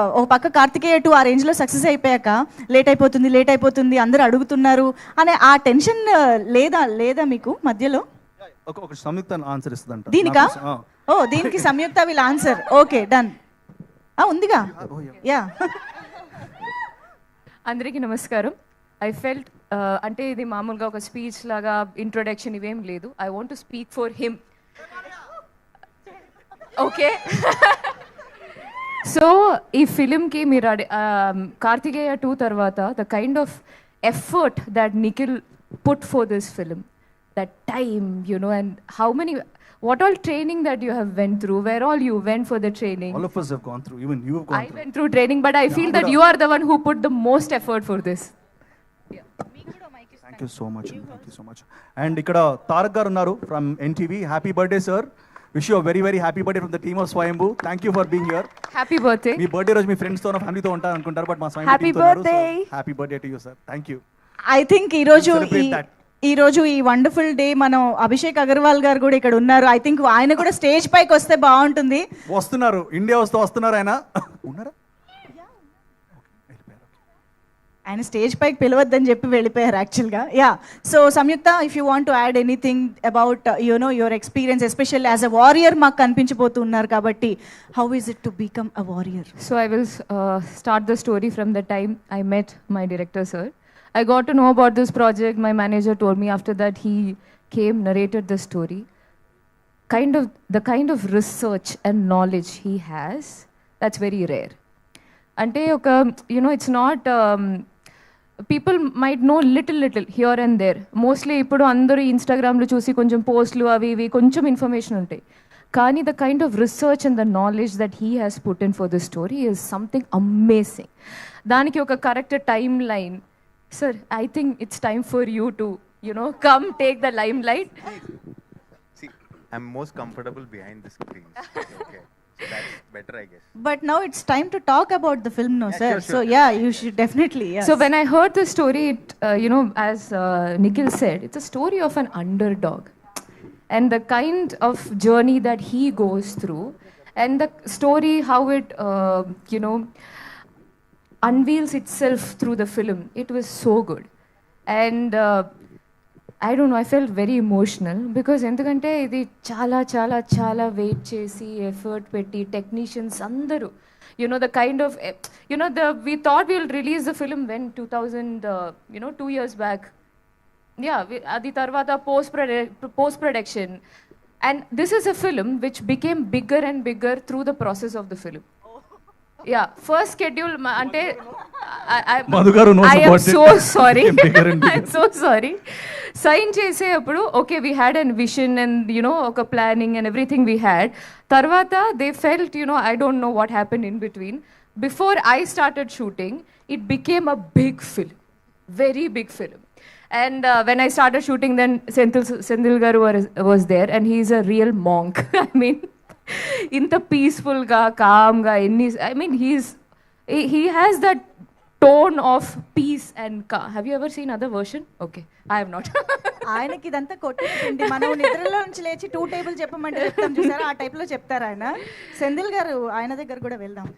ఒక పక్క కార్తికేయ 2 ఆ రేంజ్లో సక్సెస్ అయిపోయాక లేట్ అయిపోతుంది అందరూ అడుగుతున్నారు అనే ఆ టెన్షన్ లేదా మీకు మధ్యలో? ఒక సంయుక్త ఆన్సర్ ఇస్తుందంట దీనికా? ఓ దీనికి సంయుక్త విల్ ఆన్సర్. Okay done. ఉందిగా. యా. అందరికీ నమస్కారం. ఐ ఫెల్ట్ అంటే ఇది మామూలుగా ఒక స్పీచ్ లాగా ఇంట్రొడక్షన్ ఇవేం లేదు. I want to speak for him. Okay. So ఈ ఫిలింకి మీరు కార్తికేయ 2 తర్వాత the kind of effort that Nikhil put for this film, that time and how many, what all training that you have went through, where all you went for the training. All of us have gone through, even you have gone through. I went through training, but I feel that you are the one who put the most effort for this. Thank you so much. And ikkada Tarak garu unnaru from NTV. Happy birthday sir. Wish you a very very happy birthday from the team of Swayambhu. Thank you for being here. Happy birthday. Me birthday రోజు మీ friends తో family తో ఉంటారు అనుకుంటారు, but మా Swayambhu happy team తో birthday. Happy birthday to you sir. Thank you. I think ఈ రోజు ఈ వండర్ఫుల్ డే మనం అభిషేక్ అగర్వాల్ గారు కూడా ఇక్కడ ఉన్నారు. ఐ థింక్ ఆయన కూడా స్టేజ్ పైకి వస్తే బాగుంటుంది. వస్తున్నారు, ఇండియా వస్తున్నారు. ఆయన ఉన్నారా? ఆయన స్టేజ్ పైకి పిలవద్దని చెప్పి వెళ్ళిపోయారు యాక్చువల్గా. Yeah. So Samyukta, if you want to add anything about your experience, especially as a warrior మాకు కనిపించబోతున్నారు కాబట్టి, how is it to become a warrior? So I will start the story from the time I met my director sir. I got to know about this project. My manager told me after that he came, narrated the story. The kind of research and knowledge he has, that's very rare. Ante oka, it's not, people might know little here and there. Mostly ippudu andaru Instagram lo chusi koncham postlu avi ivi koncham information untayi. Kani the kind of research and the knowledge that he has put in for this story is something amazing. Daniki oka correct timeline. Sir, I think it's time for you to, come take the limelight. See, I'm most comfortable behind the screen. Okay. So that's better, I guess. But now it's time to talk about the film, no, sir? Sure. So yeah, you should definitely. Yes. So when I heard the story, as Nikhil said, it's a story of an underdog. And the kind of journey that he goes through, and the story, how it, unveils itself through the film. It was so good. And I don't know, I felt very emotional because endukante idi chala wait chesi effort petti technicians andaru, the kind of, we thought we'll release the film when 2000, 2 years back. Yeah, adi tarvata post production, and this is a film which became bigger and bigger through the process of the film. Yeah, first schedule ante Madhugaru knows I am about so it. sorry. Bigger and bigger. I'm so sorry. Sign chese appudu okay, we had a vision and oka planning and everything we had. Tarvata they felt, I don't know what happened in between. Before I started shooting, it became a big film, very big film. And when I started shooting, then Senthil garu was there, and he's a real monk. I mean, ఇంత పీస్ఫుల్గా కామ్గా he has that tone of peace and calm. Have you ever seen other version? Okay, I have not. ఆయనకి ఇదంతా కొట్టింది. మనం నిద్రలో నుంచి లేచి 2 టేబుల్ చెప్పమంటే చెప్తాం చూసారా, ఆ టైప్లో చెప్తారు ఆయన. సెంధిల్ గారు ఆయన దగ్గర కూడా వెళ్దాం.